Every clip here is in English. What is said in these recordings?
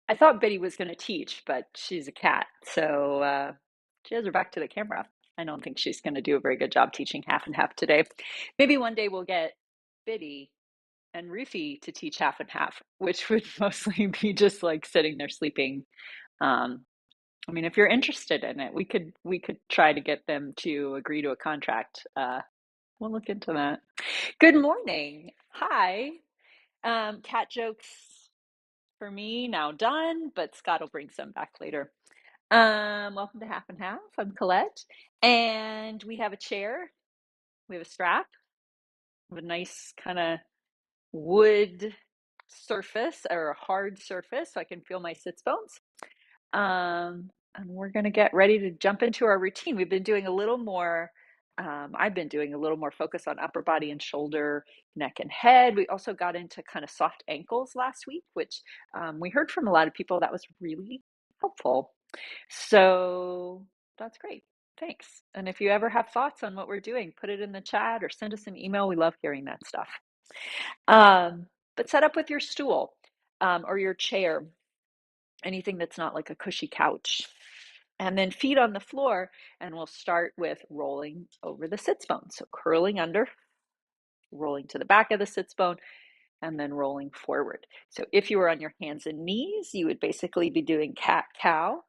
I thought Biddy was going to teach, but she's a cat, so she has her back to the camera. I don't think she's going to do a very good job teaching half and half today. Maybe one day we'll get Biddy and Ruthie to teach half and half, which would mostly be just like sitting there sleeping. Um, I mean, if you're interested in it, we could try to get them to agree to a contract. We'll look into that. Good morning. Hi. Cat jokes for me now done, but Scott will bring some back later. Welcome to Half and Half. I'm Colette, and we have a chair. We have a strap. We have a nice kind of wood surface or a hard surface so I can feel my sits bones. And we're going to get ready to jump into our routine. We've been doing a little more, I've been doing a little more focus on upper body and shoulder, neck, and head. We also got into kind of soft ankles last week, which we heard from a lot of people that was really helpful. So that's great. Thanks. And if you ever have thoughts on what we're doing, put it in the chat or send us an email. We love hearing that stuff. But set up with your stool or your chair, anything that's not like a cushy couch. And then feet on the floor, and we'll start with rolling over the sits bone. So curling under, rolling to the back of the sits bone, and then rolling forward. So if you were on your hands and knees, you would basically be doing cat-cow,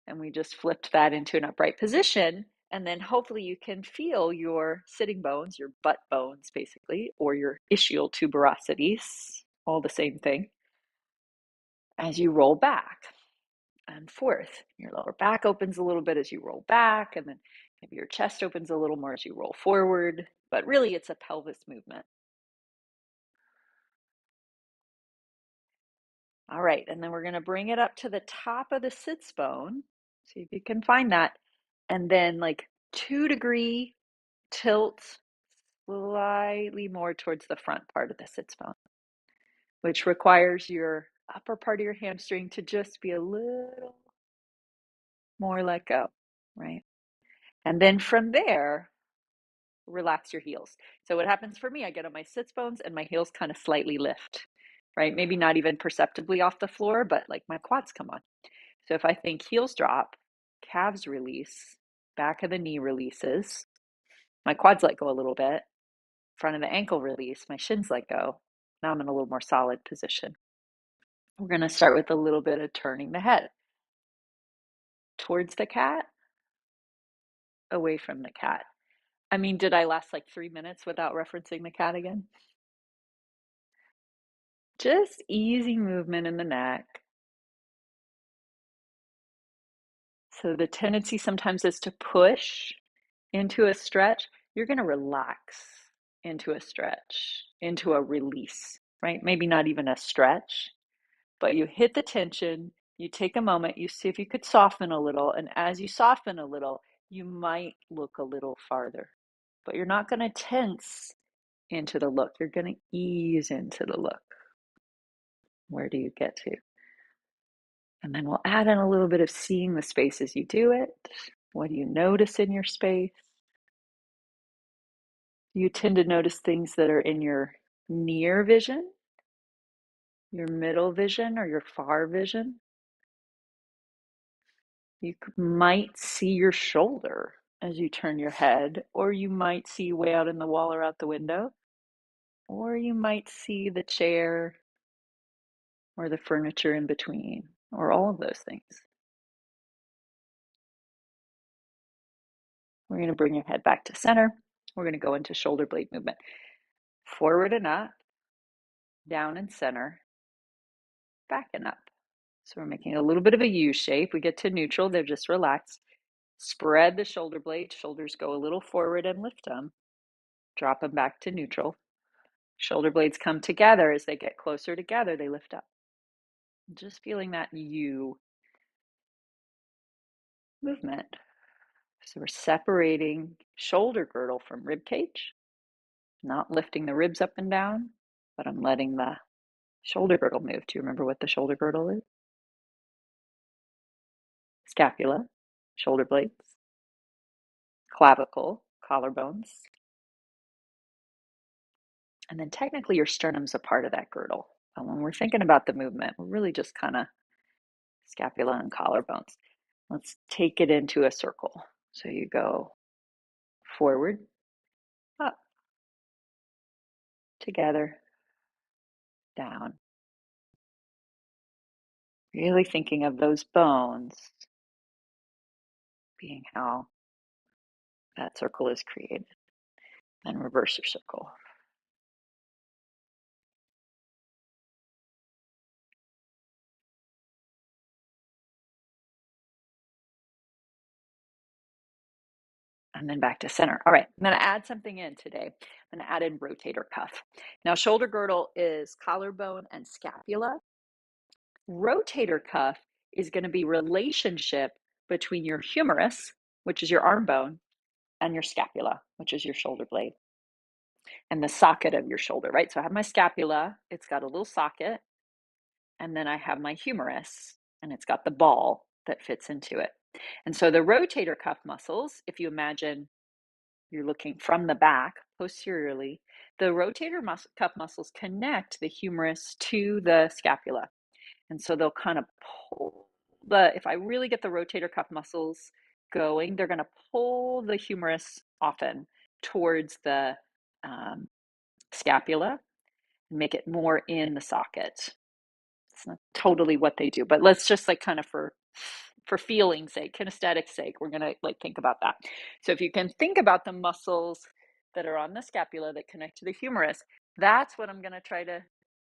and we just flipped that into an upright position. And then hopefully you can feel your sitting bones, your butt bones basically, or your ischial tuberosities, all the same thing, as you roll back and forth. Your lower back opens a little bit as you roll back, and then maybe your chest opens a little more as you roll forward. But really, it's a pelvis movement. All right, and then we're going to bring it up to the top of the sits bone. See if you can find that. And then like 2-degree tilt slightly more towards the front part of the sits bone, which requires your upper part of your hamstring to just be a little more let go, right? And then from there, relax your heels. So what happens for me, I get on my sits bones and my heels kind of slightly lift, right? Maybe not even perceptibly off the floor, but like my quads come on. So if I think heels drop, calves release, back of the knee releases, my quads let go a little bit, front of the ankle release, my shins let go. Now I'm in a little more solid position. We're going to start with a little bit of turning the head towards the cat, away from the cat. I mean, did I last like 3 minutes without referencing the cat again? Just easy movement in the neck. So the tendency sometimes is to push into a stretch. You're going to relax into a stretch, into a release, right? Maybe not even a stretch, but you hit the tension, you take a moment, you see if you could soften a little. And as you soften a little, you might look a little farther, but you're not going to tense into the look. You're going to ease into the look. Where do you get to? And then we'll add in a little bit of seeing the space as you do it. What do you notice in your space? You tend to notice things that are in your near vision, your middle vision, or your far vision. You might see your shoulder as you turn your head, or you might see way out in the wall or out the window, or you might see the chair or the furniture in between, or all of those things. We're going to bring your head back to center. We're going to go into shoulder blade movement. Forward and up, down and center, back and up. So we're making a little bit of a U shape. We get to neutral, they're just relaxed. Spread the shoulder blades, shoulders go a little forward and lift them. Drop them back to neutral. Shoulder blades come together. As they get closer together, they lift up. Just feeling that U movement. So we're separating shoulder girdle from rib cage, not lifting the ribs up and down, but I'm letting the shoulder girdle move. Do you remember what the shoulder girdle is? Scapula, shoulder blades, clavicle, collarbones, and then technically your sternum's a part of that girdle. But when we're thinking about the movement, we're really just kind of scapula and collarbones. Let's take it into a circle. So you go forward, up, together, down. Really thinking of those bones being how that circle is created. Then reverse your circle. And then back to center. All right, I'm going to add something in today. I'm going to add in rotator cuff. Now, shoulder girdle is collarbone and scapula. Rotator cuff is going to be relationship between your humerus, which is your arm bone, and your scapula, which is your shoulder blade, and the socket of your shoulder, right? So I have my scapula, it's got a little socket, and then I have my humerus, and it's got the ball that fits into it. And so the rotator cuff muscles, if you imagine you're looking from the back posteriorly, the rotator cuff muscles connect the humerus to the scapula. And so they'll kind of pull if I really get the rotator cuff muscles going, they're going to pull the humerus often towards the scapula and make it more in the socket. It's not totally what they do, but let's just like kind of for feeling sake, kinesthetic sake, we're going to like think about that. So if you can think about the muscles that are on the scapula that connect to the humerus, that's what I'm going to try to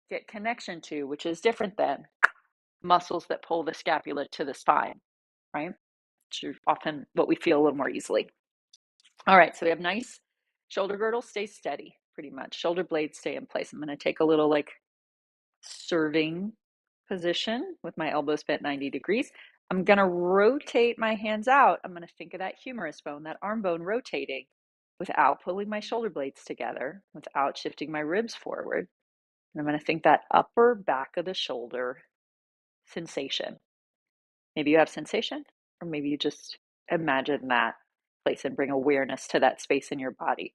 get connection to, which is different than muscles that pull the scapula to the spine, right? Which are often what we feel a little more easily. All right, so we have nice shoulder girdle stays steady pretty much. Shoulder blades stay in place. I'm going to take a little like serving position with my elbows bent 90 degrees. I'm going to rotate my hands out. I'm going to think of that humerus bone, that arm bone rotating without pulling my shoulder blades together, without shifting my ribs forward. And I'm going to think that upper back of the shoulder sensation. Maybe you have sensation, or maybe you just imagine that place and bring awareness to that space in your body.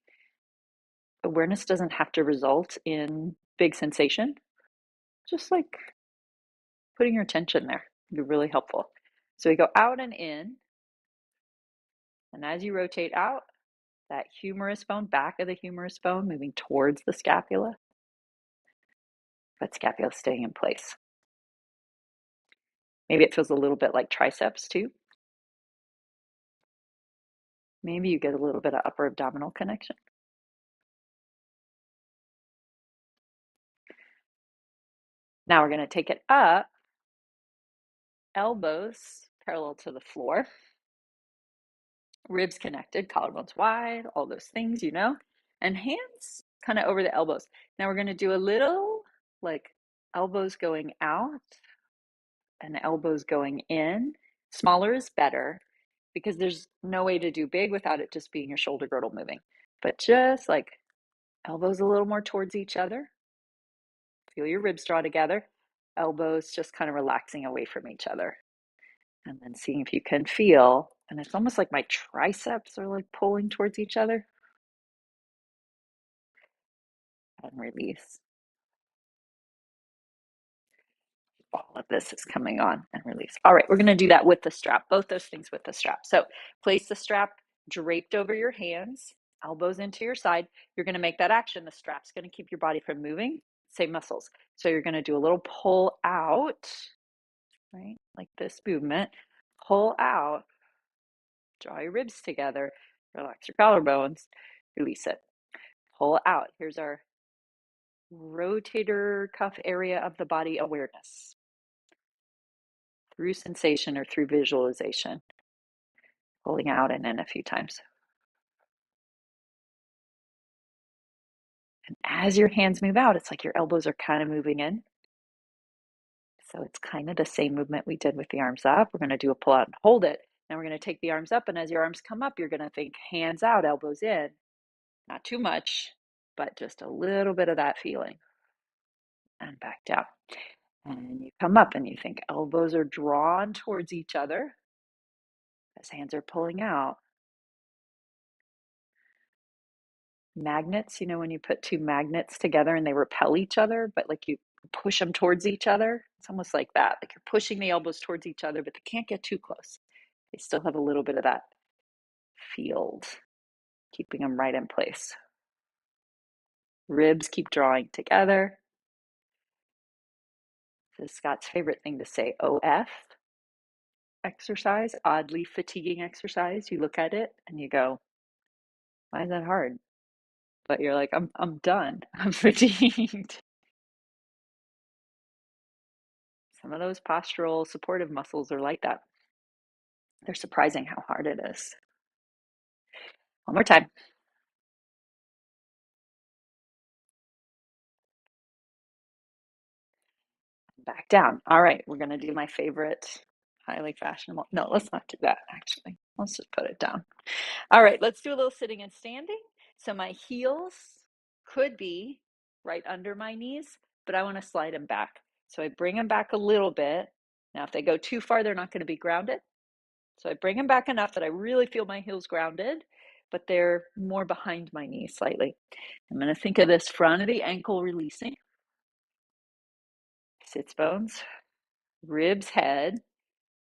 Awareness doesn't have to result in big sensation, just like putting your attention there would be really helpful. So we go out and in, and as you rotate out, that humerus bone, back of the humerus bone, moving towards the scapula, but scapula staying in place. Maybe it feels a little bit like triceps too. Maybe you get a little bit of upper abdominal connection. Now we're going to take it up, elbows parallel to the floor, ribs connected, collarbones wide, all those things, you know, and hands kind of over the elbows. Now we're going to do a little like elbows going out and elbows going in. Smaller is better because there's no way to do big without it just being your shoulder girdle moving. But just like elbows a little more towards each other. Feel your ribs draw together. Elbows just kind of relaxing away from each other. And then seeing if you can feel, and it's almost like my triceps are like pulling towards each other. And release. All of this is coming on and release. All right, we're going to do that with the strap, both those things with the strap. So place the strap draped over your hands, elbows into your side. You're going to make that action. The strap's going to keep your body from moving, same muscles. So you're going to do a little pull out, right? Like this movement. Pull out, draw your ribs together, relax your collarbones, release it. Pull out. Here's our rotator cuff area of the body awareness through sensation or through visualization. Pulling out and in a few times. And as your hands move out, it's like your elbows are kind of moving in. So it's kind of the same movement we did with the arms up. We're going to do a pull out and hold it. Now we're going to take the arms up, and as your arms come up, you're going to think hands out, elbows in. Not too much, but just a little bit of that feeling. And back down. And you come up and you think elbows are drawn towards each other as hands are pulling out. Magnets, you know, when you put two magnets together and they repel each other, but like you push them towards each other. It's almost like that. Like you're pushing the elbows towards each other, but they can't get too close. They still have a little bit of that field, keeping them right in place. Ribs keep drawing together. This is Scott's favorite thing to say, OF exercise, oddly fatiguing exercise. You look at it and you go, why is that hard? But you're like, I'm done. I'm fatigued. Some of those postural supportive muscles are like that. They're surprising how hard it is. One more time. Back down. All right, we're going to do my favorite highly fashionable. No, let's not do that, actually. Let's just put it down. All right, let's do a little sitting and standing. So my heels could be right under my knees, but I want to slide them back. So I bring them back a little bit. Now, if they go too far, they're not going to be grounded. So I bring them back enough that I really feel my heels grounded, but they're more behind my knees slightly. I'm going to think of this front of the ankle releasing, sits bones, ribs, head,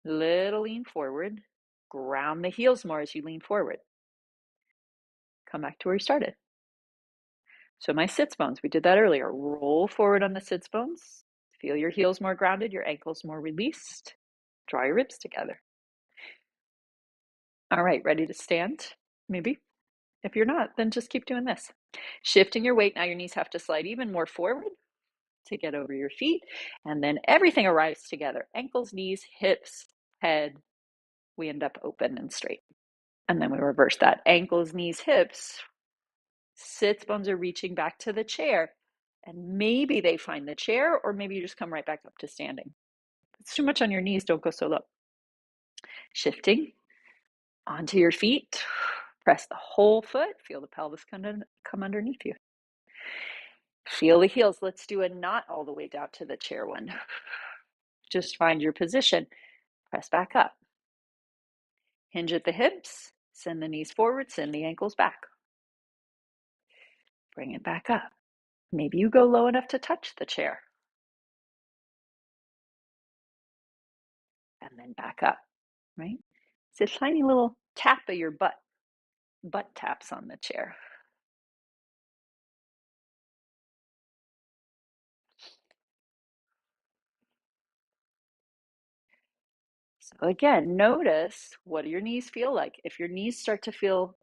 little lean forward, ground the heels more as you lean forward. Come back to where you started. So my sits bones, we did that earlier. Roll forward on the sits bones. Feel your heels more grounded, your ankles more released. Draw your ribs together. All right, ready to stand? Maybe. If you're not, then just keep doing this. Shifting your weight, now your knees have to slide even more forward to get over your feet. And then everything arrives together. Ankles, knees, hips, head. We end up open and straight. And then we reverse that. Ankles, knees, hips. Sits bones are reaching back to the chair. And maybe they find the chair, or maybe you just come right back up to standing. If it's too much on your knees, don't go so low. Shifting onto your feet. Press the whole foot. Feel the pelvis come underneath you. Feel the heels. Let's do a not all the way down to the chair one. Just find your position. Press back up. Hinge at the hips. Send the knees forward. Send the ankles back. Bring it back up. Maybe you go low enough to touch the chair. And then back up, right? It's a tiny little tap of your butt taps on the chair. So again, notice what do your knees feel like. If your knees start to feel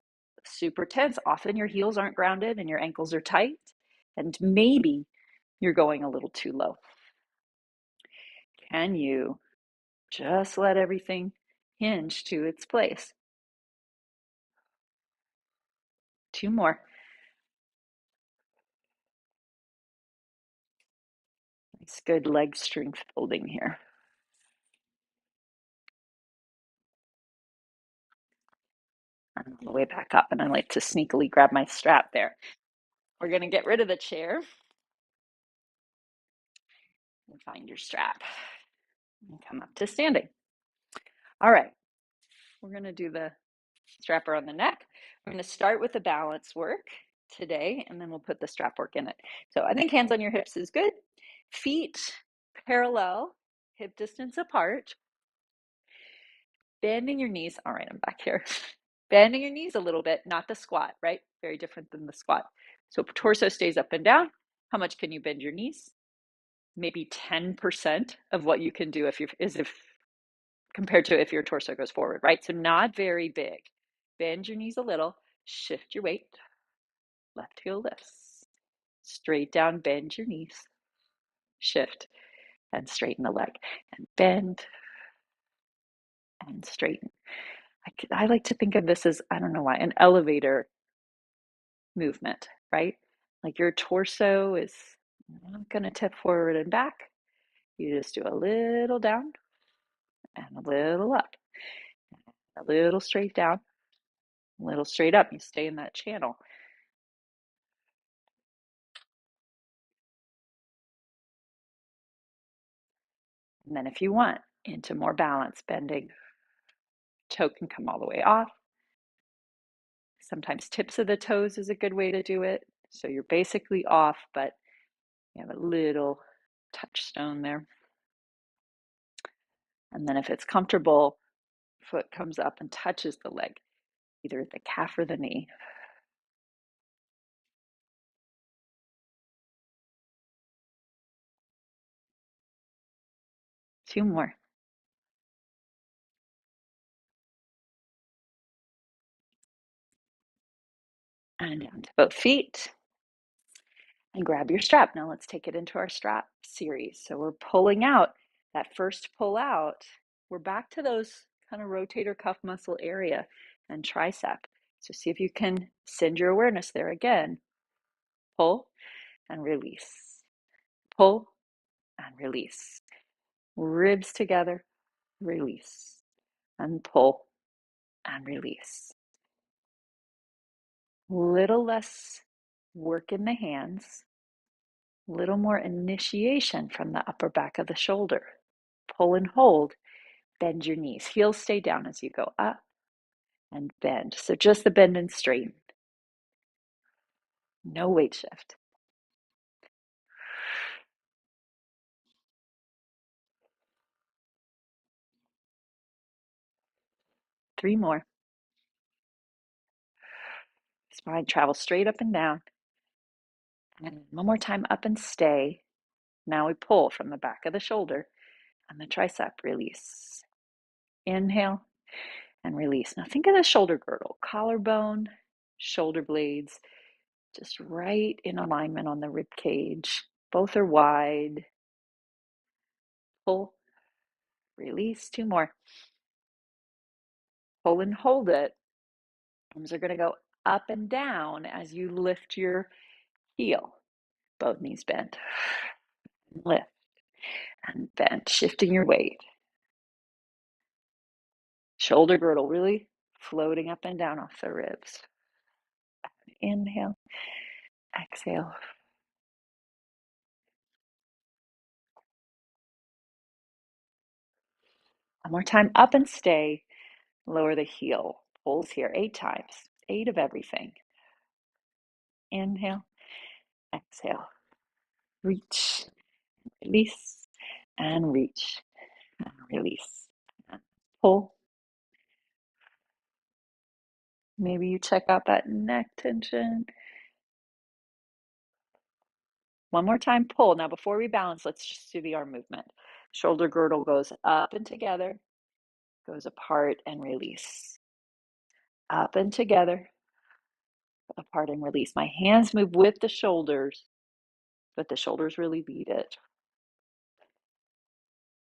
super tense, often your heels aren't grounded and your ankles are tight, and maybe you're going a little too low. Can you just let everything hinge to its place? Two more. It's good leg strength building here. I'm on the way back up, and I like to sneakily grab my strap there. We're going to get rid of the chair and find your strap and come up to standing. All right, we're going to do the strap around the neck. We're going to start with the balance work today, and then we'll put the strap work in it. So I think hands on your hips is good. Feet parallel, hip distance apart. Bending your knees. All right, I'm back here. Bending your knees a little bit, not the squat, right? Very different than the squat. So torso stays up and down. How much can you bend your knees? Maybe 10% of what you can do if compared to if your torso goes forward, right? So not very big. Bend your knees a little, shift your weight, left heel lifts, straight down, bend your knees, shift, and straighten the leg, and bend and straighten. I like to think of this as, I don't know why, an elevator movement, right? Like your torso is not going to tip forward and back. You just do a little down and a little up, a little straight down, a little straight up. You stay in that channel. And then if you want, into more balance, bending, toe can come all the way off. Sometimes tips of the toes is a good way to do it. So you're basically off, but you have a little touchstone there. And then if it's comfortable, foot comes up and touches the leg, either at the calf or the knee. Two more. And down to both feet. And grab your strap. Now let's take it into our strap series. So we're pulling out. That first pull out, we're back to those kind of rotator cuff muscle area and tricep. So see if you can send your awareness there again. Pull and release. Pull and release. Ribs together, release. And pull and release. Little less work in the hands, little more initiation from the upper back of the shoulder. Pull and hold, bend your knees. Heels stay down as you go up and bend. So just the bend and straighten. No weight shift. Three more. Spine travels straight up and down. And one more time, up and stay. Now we pull from the back of the shoulder and the tricep, release. Inhale and release. Now think of the shoulder girdle, collarbone, shoulder blades, just right in alignment on the rib cage. Both are wide. Pull, release. Two more. Pull and hold it. Arms are going to go up and down as you lift your heel. Both knees bend. Lift and bend, shifting your weight. Shoulder girdle really floating up and down off the ribs. Inhale, exhale. One more time, up and stay. Lower the heel. Pulls here 8 times. 8 of everything. Inhale, exhale. Reach, release, and reach, and release. And pull. Maybe you check out that neck tension. One more time, pull. Now, before we balance, let's just do the arm movement. Shoulder girdle goes up and together, goes apart and release. Up and together, apart and release. My hands move with the shoulders, but the shoulders really lead it.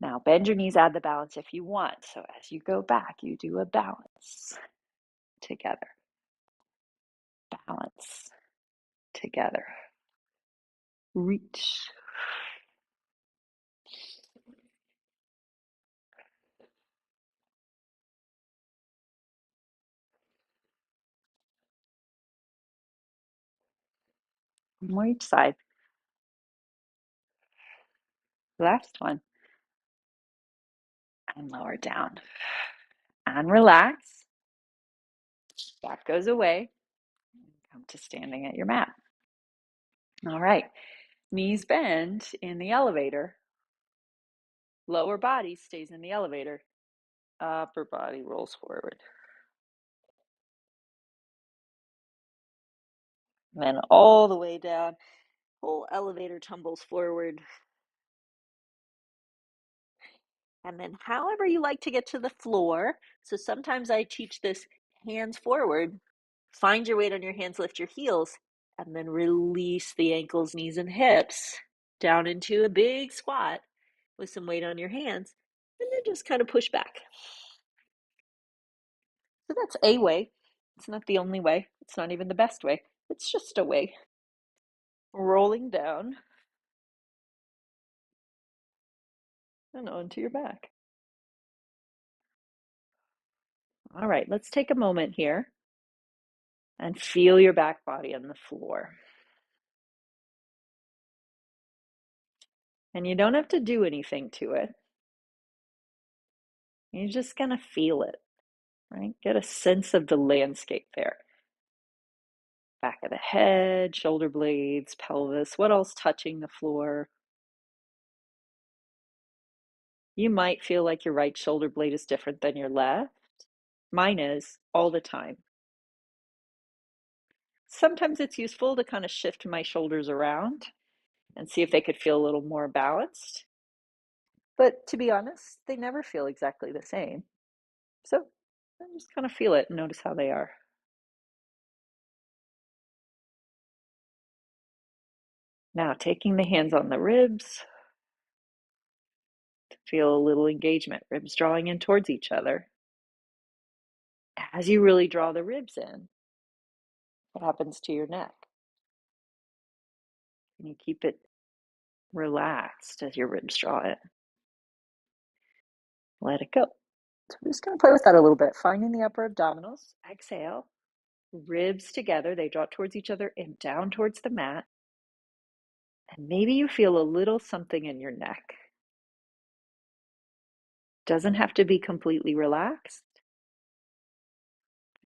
Now, bend your knees, add the balance if you want. So as you go back, you do a balance together. Balance together. Reach. One more each side. Last one. And lower down. And relax. That goes away. Come to standing at your mat. All right. Knees bend in the elevator. Lower body stays in the elevator. Upper body rolls forward. And then all the way down. Whole elevator tumbles forward. And then however you like to get to the floor. So sometimes I teach this hands forward. Find your weight on your hands, lift your heels, and then release the ankles, knees, and hips down into a big squat with some weight on your hands. And then just kind of push back. So that's a way. It's not the only way. It's not even the best way. It's just a way. Rolling down and onto your back. All right, let's take a moment here and feel your back body on the floor. And you don't have to do anything to it. You're just going to feel it, right? Get a sense of the landscape there. Back of the head, shoulder blades, pelvis. What else touching the floor? You might feel like your right shoulder blade is different than your left. Mine is all the time. Sometimes it's useful to kind of shift my shoulders around and see if they could feel a little more balanced. But to be honest, they never feel exactly the same. So I just kind of feel it and notice how they are. Now, taking the hands on the ribs, feel a little engagement, ribs drawing in towards each other. As you really draw the ribs in, what happens to your neck? Can you keep it relaxed as your ribs draw in? Let it go. So I'm just going to play with that a little bit. Finding the upper abdominals. Exhale. Ribs together. They draw towards each other and down towards the mat. And maybe you feel a little something in your neck. Doesn't have to be completely relaxed.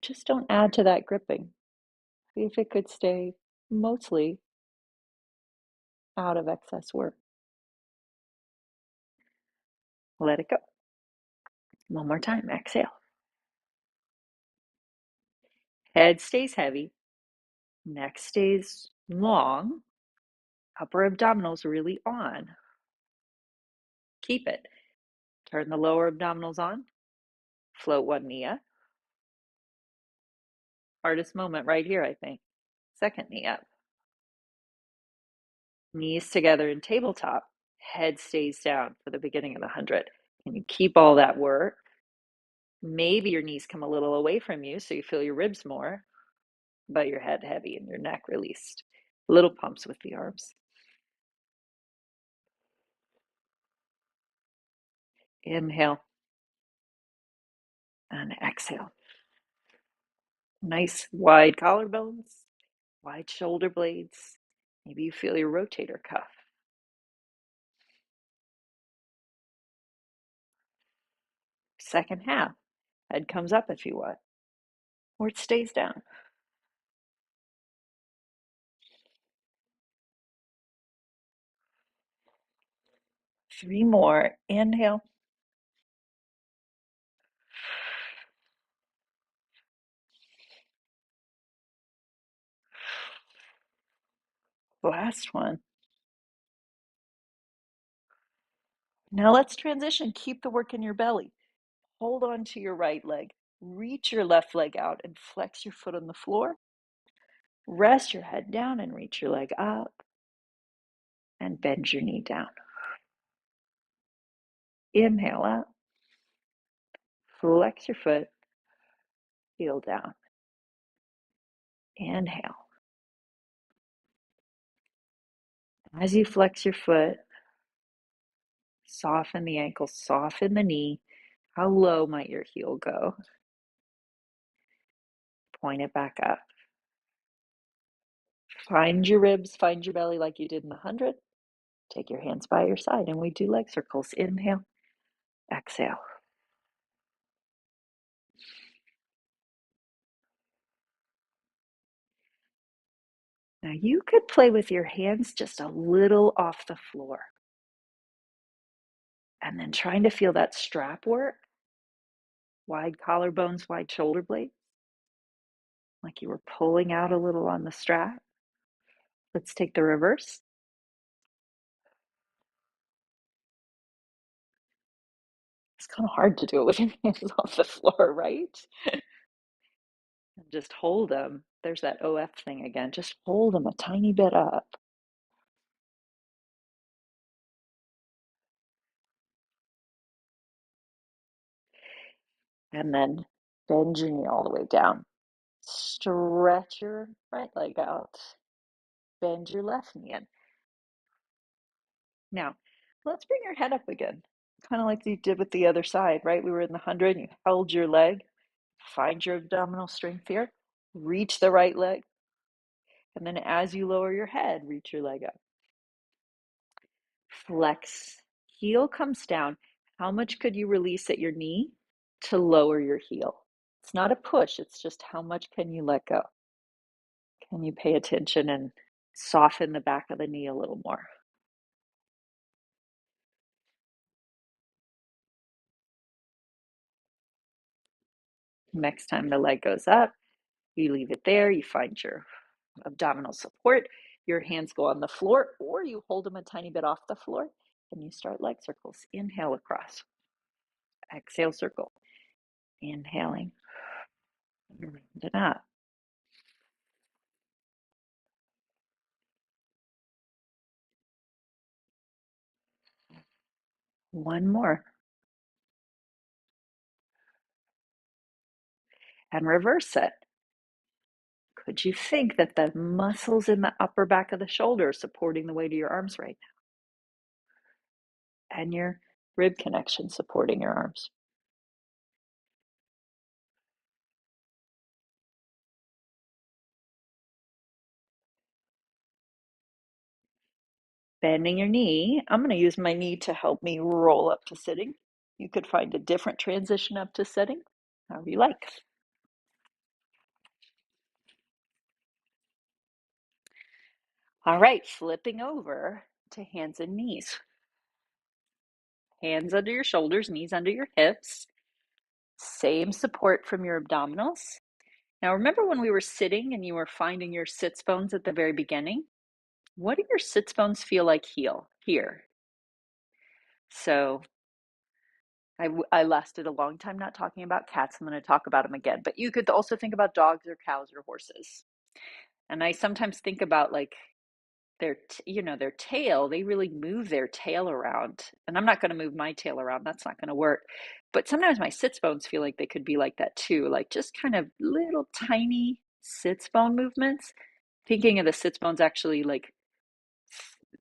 Just don't add to that gripping. See if it could stay mostly out of excess work. Let it go. One more time. Exhale. Head stays heavy. Neck stays long. Upper abdominals really on. Keep it. Turn the lower abdominals on. Float one knee up. Hardest moment right here, I think. Second knee up. Knees together in tabletop. Head stays down for the beginning of the 100. Can you keep all that work? Maybe your knees come a little away from you so you feel your ribs more, but your head heavy and your neck released. Little pumps with the arms. Inhale and exhale. Nice wide collarbones, wide shoulder blades. Maybe you feel your rotator cuff. Second half, head comes up if you want, or it stays down. Three more. Inhale. Last one. Now let's transition. Keep the work in your belly. Hold on to your right leg. Reach your left leg out and flex your foot on the floor. Rest your head down and reach your leg up and bend your knee down. Inhale out. Flex your foot. Heel down. Inhale. As you flex your foot, soften the ankle, soften the knee. How low might your heel go? Point it back up. Find your ribs, find your belly like you did in the 100. Take your hands by your side and we do leg circles. Inhale, exhale. Now you could play with your hands just a little off the floor. And then trying to feel that strap work. Wide collarbones, wide shoulder blades. Like you were pulling out a little on the strap. Let's take the reverse. It's kind of hard to do it with your hands off the floor, right? And just hold them. There's that OF thing again. Just hold them a tiny bit up. And then bend your knee all the way down. Stretch your right leg out. Bend your left knee in. Now, let's bring your head up again. Kind of like you did with the other side, right? We were in the 100 and you held your leg. Find your abdominal strength here. Reach the right leg. And then as you lower your head, reach your leg up. Flex. Heel comes down. How much could you release at your knee to lower your heel? It's not a push, it's just how much can you let go? Can you pay attention and soften the back of the knee a little more? Next time the leg goes up, you leave it there. You find your abdominal support. Your hands go on the floor, or you hold them a tiny bit off the floor, and you start leg circles. Inhale across. Exhale, circle. Inhaling. Round it up. One more. And reverse it. Could you think that the muscles in the upper back of the shoulder are supporting the weight of your arms right now? And your rib connection supporting your arms. Bending your knee. I'm going to use my knee to help me roll up to sitting. You could find a different transition up to sitting, however you like. All right, flipping over to hands and knees. Hands under your shoulders, knees under your hips. Same support from your abdominals. Now, remember when we were sitting and you were finding your sits bones at the very beginning? What do your sits bones feel like here? So I lasted a long time not talking about cats. I'm going to talk about them again. But you could also think about dogs or cows or horses. And I sometimes think about like their tail. They really move their tail around. And I'm not going to move my tail around. That's not going to work. But sometimes my sits bones feel like they could be like that too. Like just kind of little tiny sits bone movements. Thinking of the sits bones actually like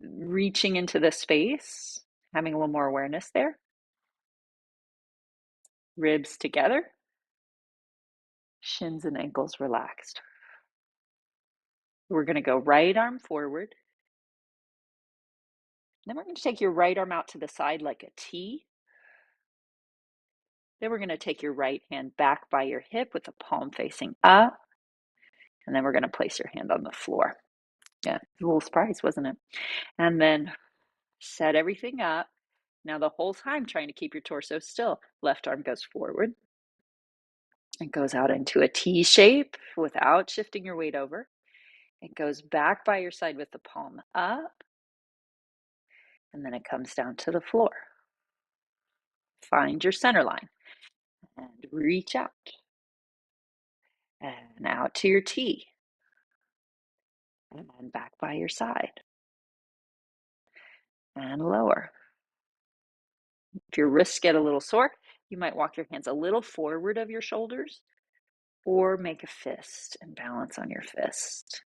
reaching into the space, having a little more awareness there. Ribs together, shins and ankles relaxed. We're going to go right arm forward. Then we're going to take your right arm out to the side like a T. Then we're going to take your right hand back by your hip with the palm facing up. And then we're going to place your hand on the floor. Yeah, a little surprise, wasn't it? And then set everything up. Now the whole time trying to keep your torso still. Left arm goes forward. It goes out into a T shape without shifting your weight over. It goes back by your side with the palm up. And then it comes down to the floor. Find your center line and reach out. And out to your T. And then back by your side. And lower. If your wrists get a little sore, you might walk your hands a little forward of your shoulders or make a fist and balance on your fist.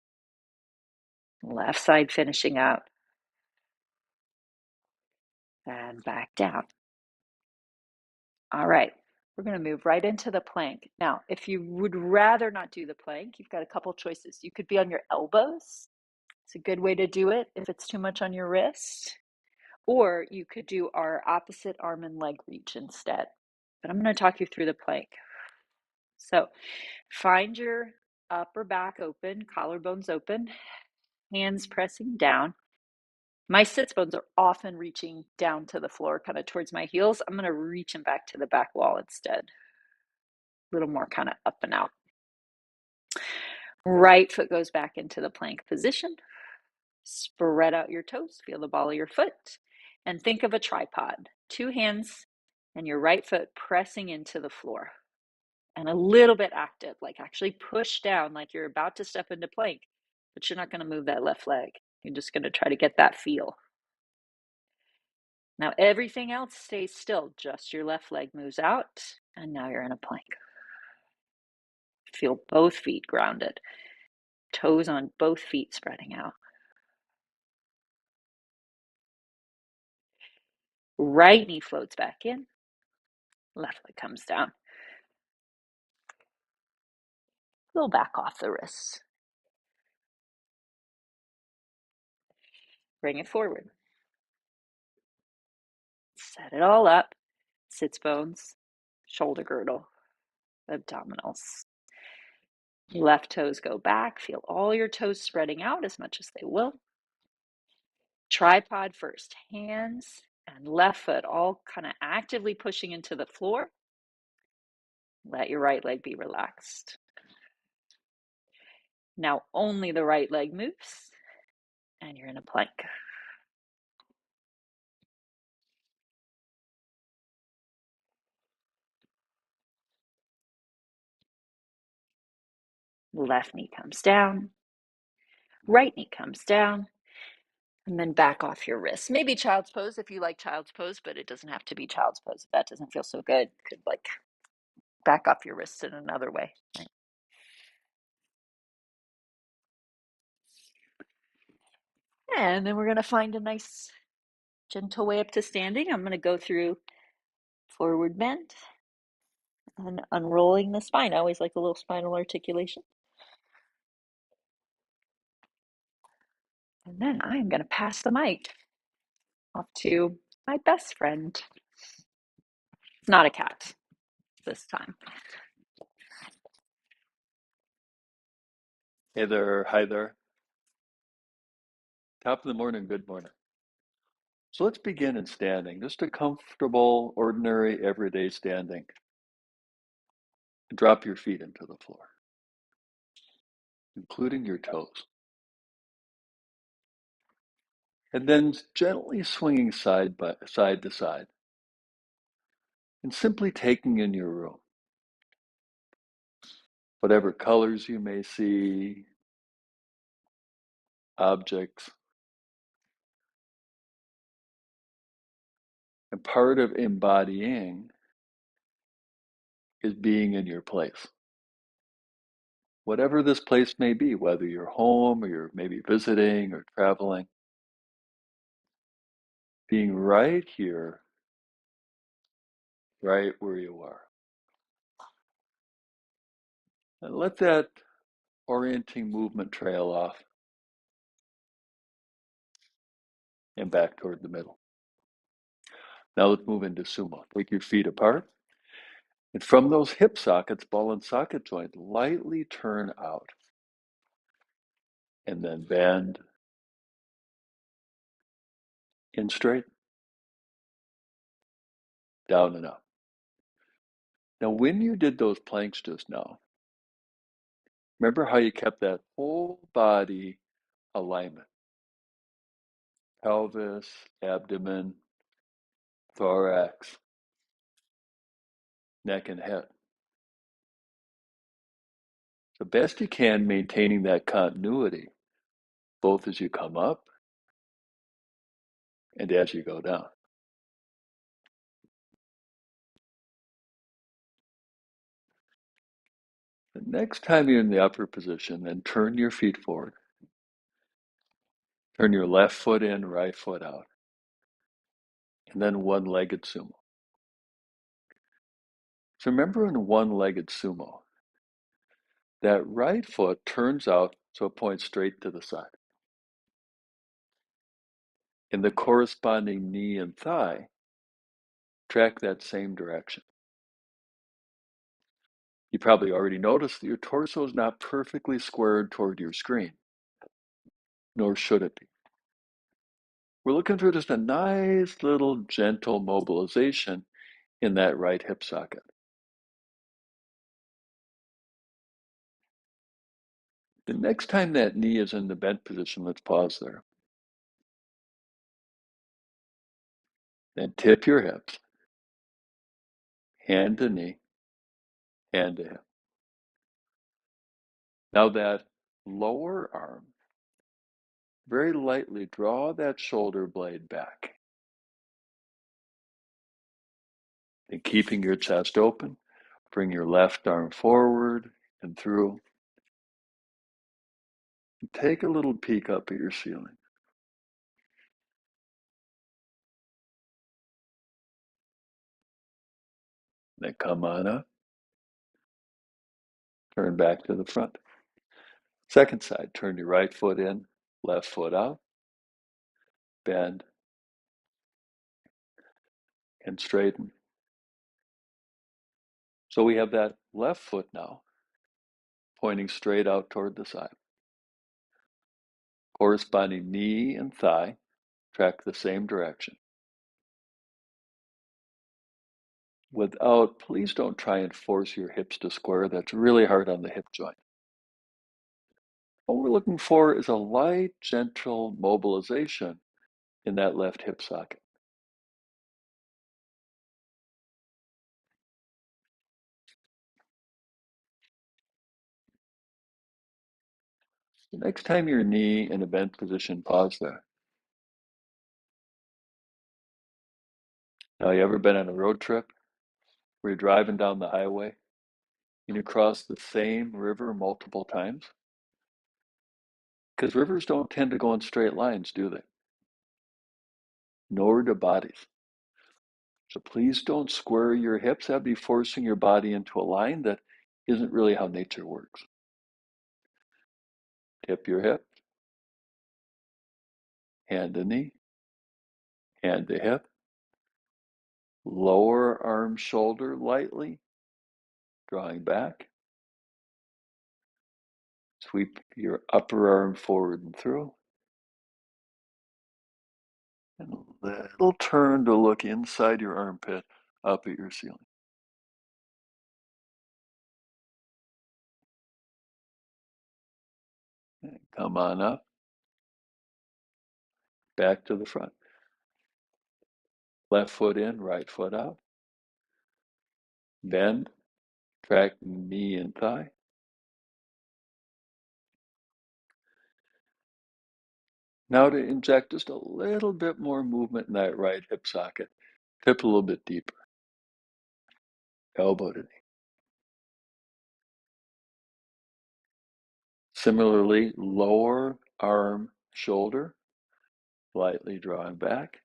Left side finishing up. And back down. All right, we're going to move right into the plank. Now, if you would rather not do the plank, you've got a couple choices. You could be on your elbows. It's a good way to do it if it's too much on your wrist. Or you could do our opposite arm and leg reach instead. But I'm going to talk you through the plank. So find your upper back open, collarbones open, hands pressing down. My sits bones are often reaching down to the floor, kind of towards my heels. I'm going to reach them back to the back wall instead. A little more kind of up and out. Right foot goes back into the plank position. Spread out your toes. Feel the ball of your foot. And think of a tripod. 2 hands and your right foot pressing into the floor. And a little bit active, like actually push down like you're about to step into plank, but you're not going to move that left leg. You're just going to try to get that feel. Now everything else stays still, just your left leg moves out, and now you're in a plank. Feel both feet grounded, toes on both feet spreading out. Right knee floats back in, left leg comes down. A little back off the wrists. Bring it forward. Set it all up. Sits bones, shoulder girdle, abdominals. Left toes go back. Feel all your toes spreading out as much as they will. Tripod first. Hands and left foot all kind of actively pushing into the floor. Let your right leg be relaxed. Now only the right leg moves, and you're in a plank. Left knee comes down, right knee comes down, and then back off your wrists. Maybe child's pose if you like child's pose, but it doesn't have to be child's pose. If that doesn't feel so good, you could like back off your wrists in another way. Right? And then we're going to find a nice gentle way up to standing. I'm going to go through forward bend and unrolling the spine. I always like a little spinal articulation. And then I'm going to pass the mic off to my best friend. It's not a cat this time. Hey there, hi there. Top of the morning, good morning. So let's begin in standing, just a comfortable, ordinary, everyday standing. Drop your feet into the floor, including your toes. And then gently swinging side to side, and simply taking in your room. Whatever colors you may see, objects. And part of embodying is being in your place. Whatever this place may be, whether you're home or you're maybe visiting or traveling, being right here, right where you are. And let that orienting movement trail off and back toward the middle. Now let's move into sumo. Take your feet apart. And from those hip sockets, ball and socket joint, lightly turn out. And then bend and straighten, down and up. Now when you did those planks just now, remember how you kept that whole body alignment? Pelvis, abdomen, thorax, neck and head. The best you can, maintaining that continuity, both as you come up and as you go down. The next time you're in the upper position, then turn your feet forward. Turn your left foot in, right foot out. And then one-legged sumo. So remember in one-legged sumo, that right foot turns out so it points straight to the side. And the corresponding knee and thigh track that same direction. You probably already noticed that your torso is not perfectly squared toward your screen, nor should it be. We're looking for just a nice little gentle mobilization in that right hip socket. The next time that knee is in the bent position, let's pause there. Then tip your hips, hand to knee, hand to hip. Now that lower arm, very lightly draw that shoulder blade back. And keeping your chest open, bring your left arm forward and through. And take a little peek up at your ceiling. Then come on up, turn back to the front. Second side, turn your right foot in, left foot out, bend, and straighten. So we have that left foot now pointing straight out toward the side. Corresponding knee and thigh track the same direction. Please don't try and force your hips to square. That's really hard on the hip joint. What we're looking for is a light, gentle mobilization in that left hip socket. The next time your knee in a bent position, pause there. Now, you ever been on a road trip where you're driving down the highway and you cross the same river multiple times? Because rivers don't tend to go in straight lines, do they? Nor do bodies. So please don't square your hips. That'd be forcing your body into a line that isn't really how nature works. Tip your hip, hand to knee, hand to hip, lower arm, shoulder lightly, drawing back. Sweep your upper arm forward and through. And a little turn to look inside your armpit, up at your ceiling. And come on up, back to the front. Left foot in, right foot out. Bend, track knee and thigh. Now to inject just a little bit more movement in that right hip socket. Tip a little bit deeper. Elbow to knee. Similarly, lower arm, shoulder, lightly drawing back.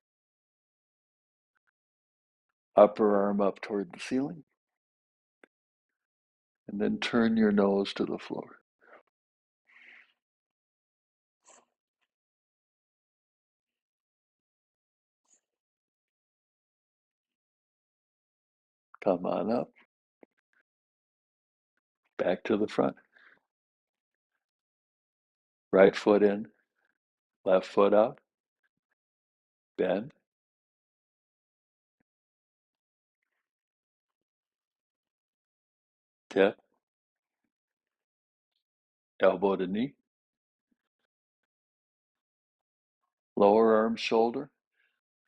Upper arm up toward the ceiling. And then turn your nose to the floor. Come on up, back to the front. Right foot in, left foot out. Bend. Tip. Elbow to knee. Lower arm, shoulder,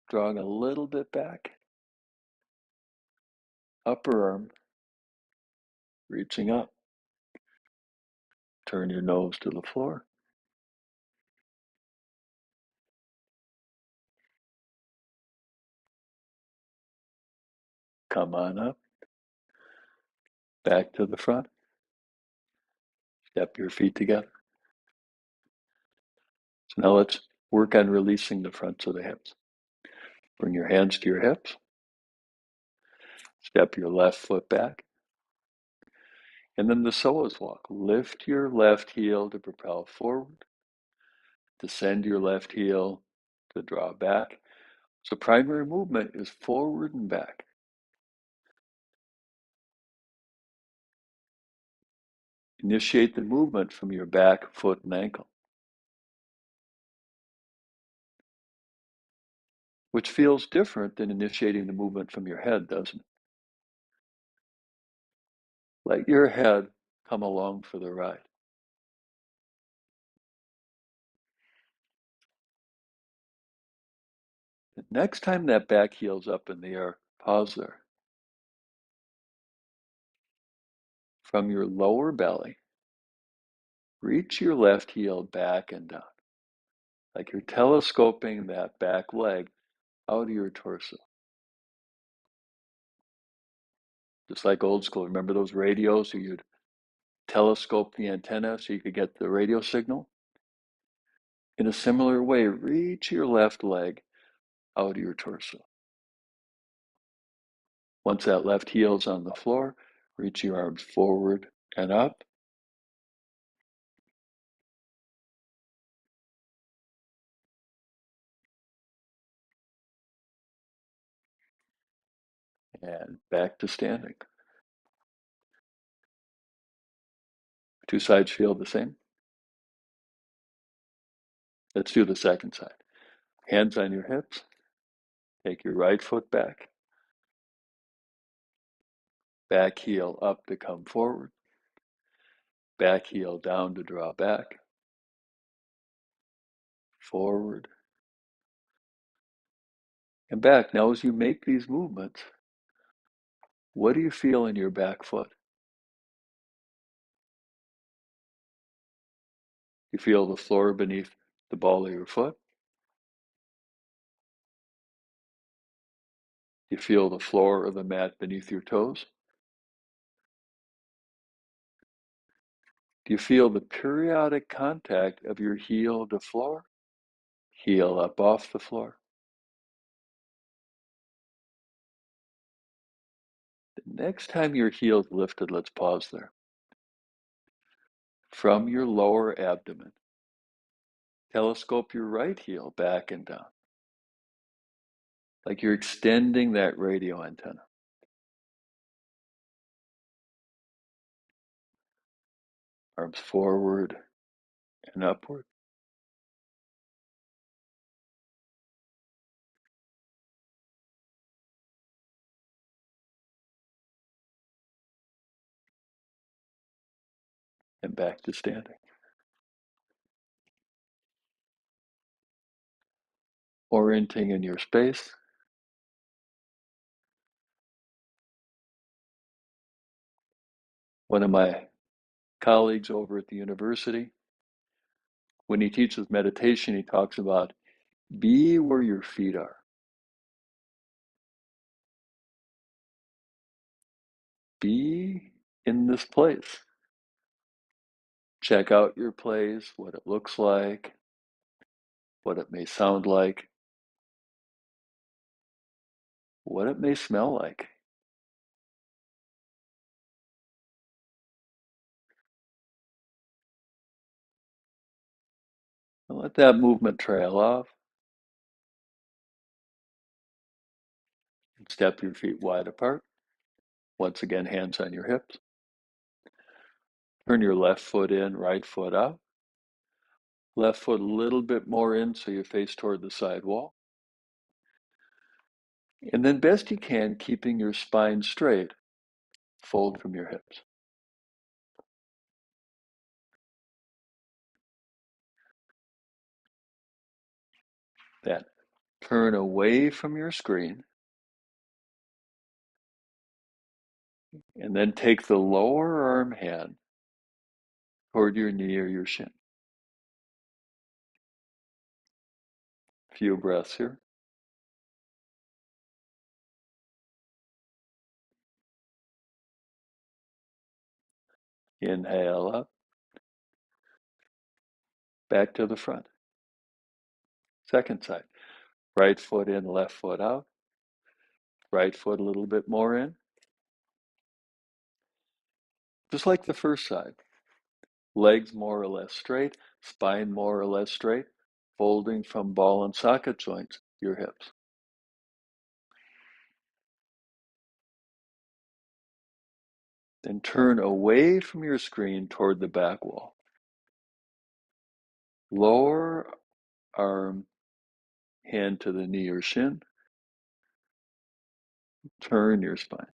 drawing a little bit back. Upper arm, reaching up. Turn your nose to the floor. Come on up, back to the front. Step your feet together. So now let's work on releasing the fronts of the hips. Bring your hands to your hips. Step your left foot back. And then the psoas walk. Lift your left heel to propel forward. Descend your left heel to draw back. So primary movement is forward and back. Initiate the movement from your back, foot, and ankle, which feels different than initiating the movement from your head, doesn't it? Let your head come along for the ride. The next time that back heel's up in the air, pause there. From your lower belly, reach your left heel back and down, like you're telescoping that back leg out of your torso. Just like old school. Remember those radios where you'd telescope the antenna so you could get the radio signal? In a similar way, reach your left leg out of your torso. Once that left heel's on the floor, reach your arms forward and up. And back to standing. Two sides feel the same. Let's do the second side. Hands on your hips. Take your right foot back. Back heel up to come forward. Back heel down to draw back. Forward and back. Now as you make these movements, what do you feel in your back foot? You feel the floor beneath the ball of your foot? You feel the floor or the mat beneath your toes? Do you feel the periodic contact of your heel to floor? Heel up off the floor. The next time your heel's lifted, let's pause there. From your lower abdomen, telescope your right heel back and down, like you're extending that radio antenna. Arms forward and upward. And back to standing. Orienting in your space. One of my colleagues over at the university, when he teaches meditation, he talks about be where your feet are. Be in this place. Check out your place, what it looks like, what it may sound like, what it may smell like. And let that movement trail off. Step your feet wide apart. Once again, hands on your hips. Turn your left foot in, right foot out. Left foot a little bit more in so you face toward the side wall. And then best you can, keeping your spine straight, fold from your hips. Then turn away from your screen and then take the lower arm hand toward your knee or your shin. Few breaths here. Inhale up, back to the front. Second side. Right foot in, left foot out. Right foot a little bit more in. Just like the first side. Legs more or less straight, spine more or less straight, folding from ball and socket joints, your hips. Then turn away from your screen toward the back wall. Lower arm, hand to the knee or shin. Turn your spine.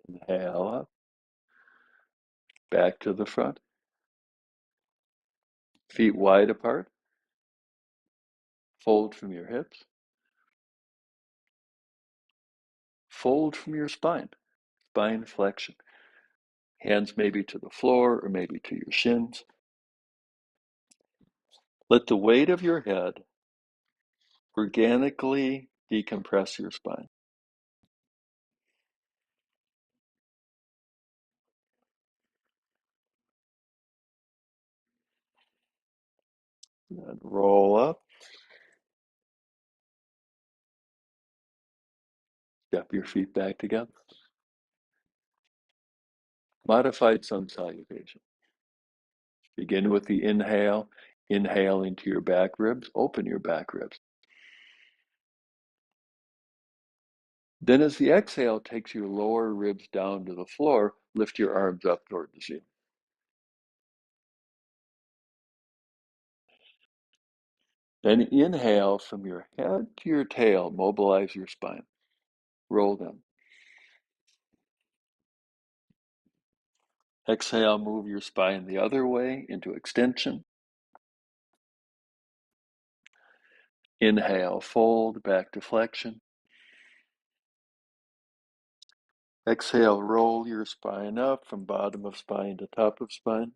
Inhale up, back to the front. Feet wide apart. Fold from your hips. Fold from your spine. Spine flexion. Hands maybe to the floor or maybe to your shins. Let the weight of your head organically decompress your spine. And roll up. Step your feet back together. Modified sun salutation. Begin with the inhale. Inhale into your back ribs. Open your back ribs. Then as the exhale takes your lower ribs down to the floor, lift your arms up toward the ceiling. Then inhale from your head to your tail, mobilize your spine. Roll them. Exhale, move your spine the other way into extension. Inhale, fold back to flexion. Exhale, roll your spine up from bottom of spine to top of spine.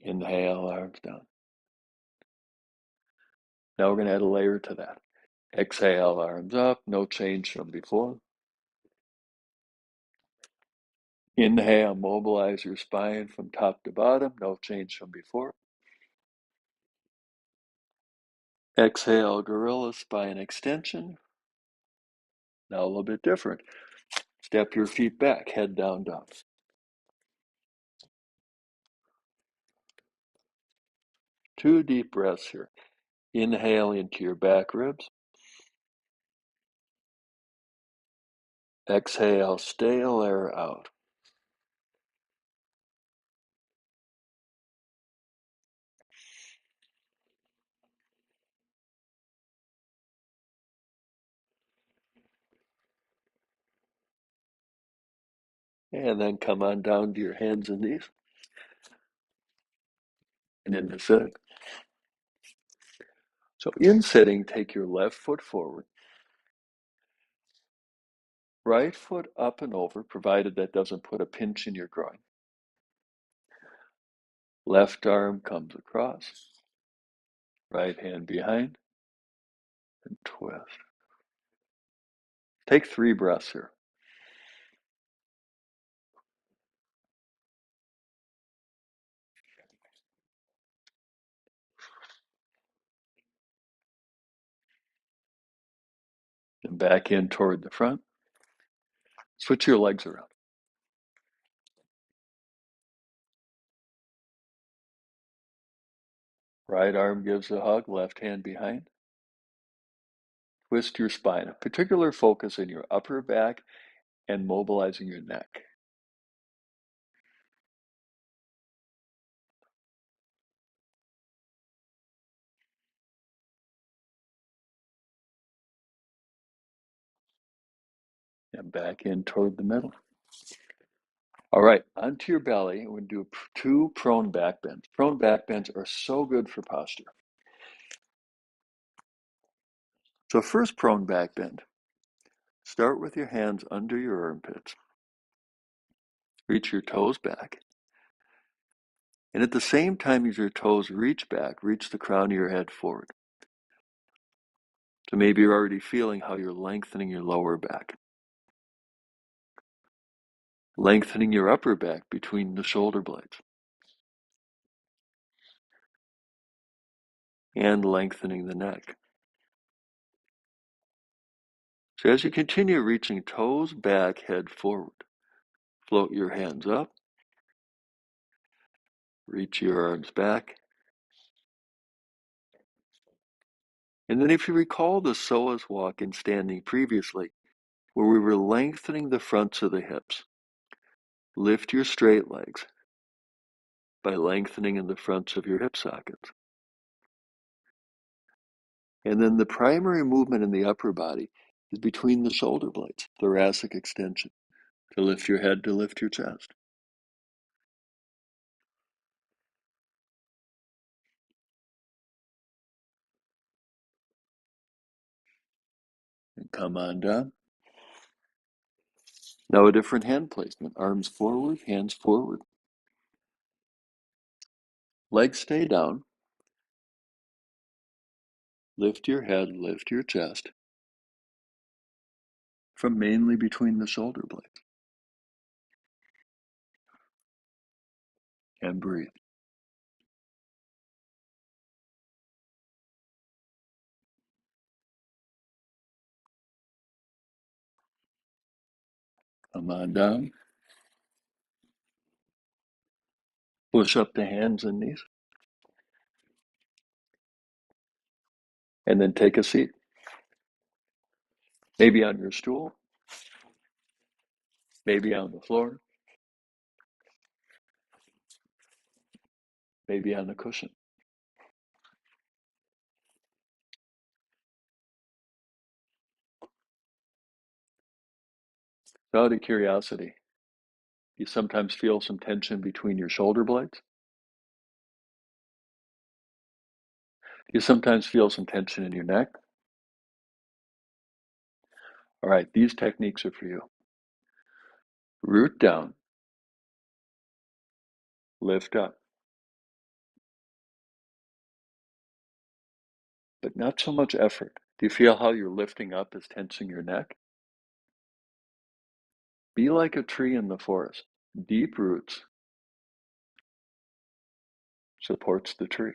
Inhale, arms down. Now we're going to add a layer to that. Exhale, arms up, no change from before. Inhale, mobilize your spine from top to bottom, no change from before. Exhale, gorilla spine extension. Now a little bit different. Step your feet back, head down, down. 2 deep breaths here. Inhale into your back ribs. Exhale, stale air out. And then come on down to your hands and knees. And into sitting. So in sitting, take your left foot forward. Right foot up and over, provided that doesn't put a pinch in your groin. Left arm comes across. Right hand behind. And twist. Take 3 breaths here. And back in toward the front. Switch your legs around. Right arm gives a hug, left hand behind. Twist your spine. A particular focus in your upper back and mobilizing your neck. And back in toward the middle. All right, onto your belly. We're going to do 2 prone back bends. Prone back bends are so good for posture. So first prone back bend. Start with your hands under your armpits. Reach your toes back. And at the same time as your toes reach back, reach the crown of your head forward. So maybe you're already feeling how you're lengthening your lower back. Lengthening your upper back between the shoulder blades. And lengthening the neck. So as you continue reaching toes back, head forward. Float your hands up. Reach your arms back. And then if you recall the psoas walk in standing previously, where we were lengthening the fronts of the hips, lift your straight legs by lengthening in the fronts of your hip sockets. And then the primary movement in the upper body is between the shoulder blades, thoracic extension, to lift your head, to lift your chest. And come on down. Now a different hand placement, arms forward, hands forward. Legs stay down. Lift your head, lift your chest from mainly between the shoulder blades. And breathe. Come on down. Push up the hands and knees. And then take a seat. Maybe on your stool. Maybe on the floor. maybe on the cushion. Out of curiosity, you sometimes feel some tension between your shoulder blades? You sometimes feel some tension in your neck? All right, these techniques are for you. Root down, lift up, but not so much effort. Do you feel how you're lifting up is tensing your neck? Be like a tree in the forest. Deep roots supports the tree.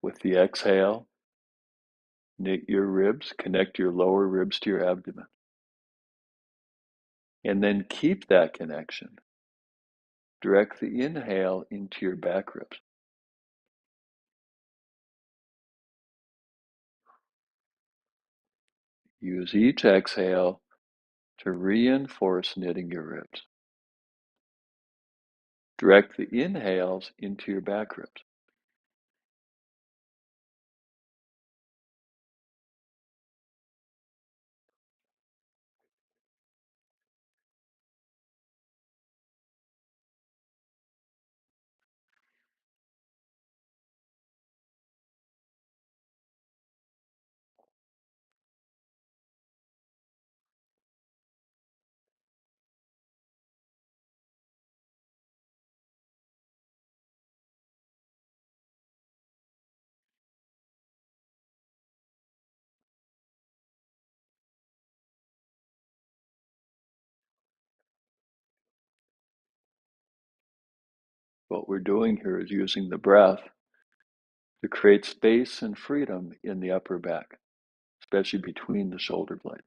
With the exhale, knit your ribs, connect your lower ribs to your abdomen. And then keep that connection. Direct the inhale into your back ribs. Use each exhale to reinforce knitting your ribs. Direct the inhales into your back ribs. What we're doing here is using the breath to create space and freedom in the upper back, especially between the shoulder blades.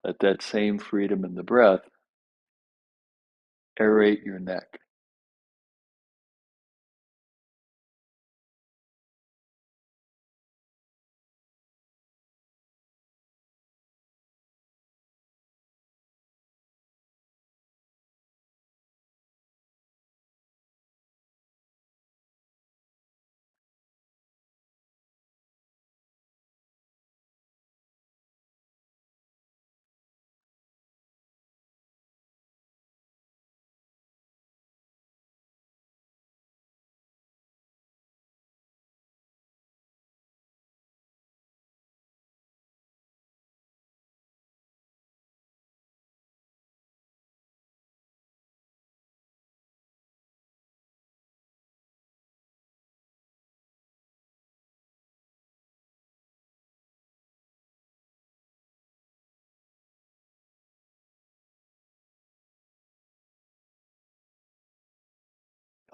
Let that same freedom in the breath aerate your neck.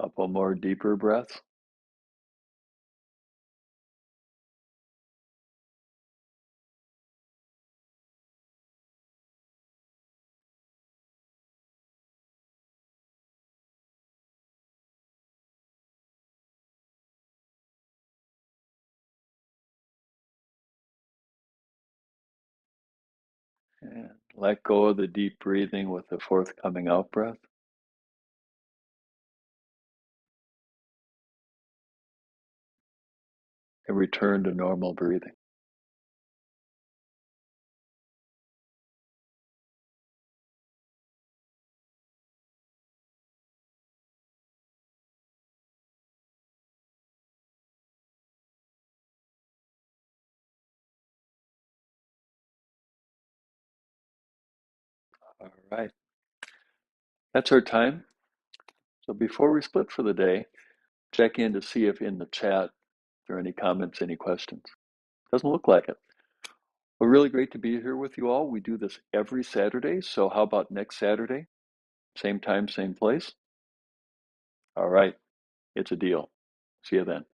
Couple more deeper breaths. And let go of the deep breathing with the forthcoming out breath. And return to normal breathing. All right. That's our time. So before we split for the day, check in to see if in the chat there are any comments, any questions. Doesn't look like it. Well, really great to be here with you all. We do this every Saturday. So how about next Saturday? Same time, same place? All right. It's a deal. See you then.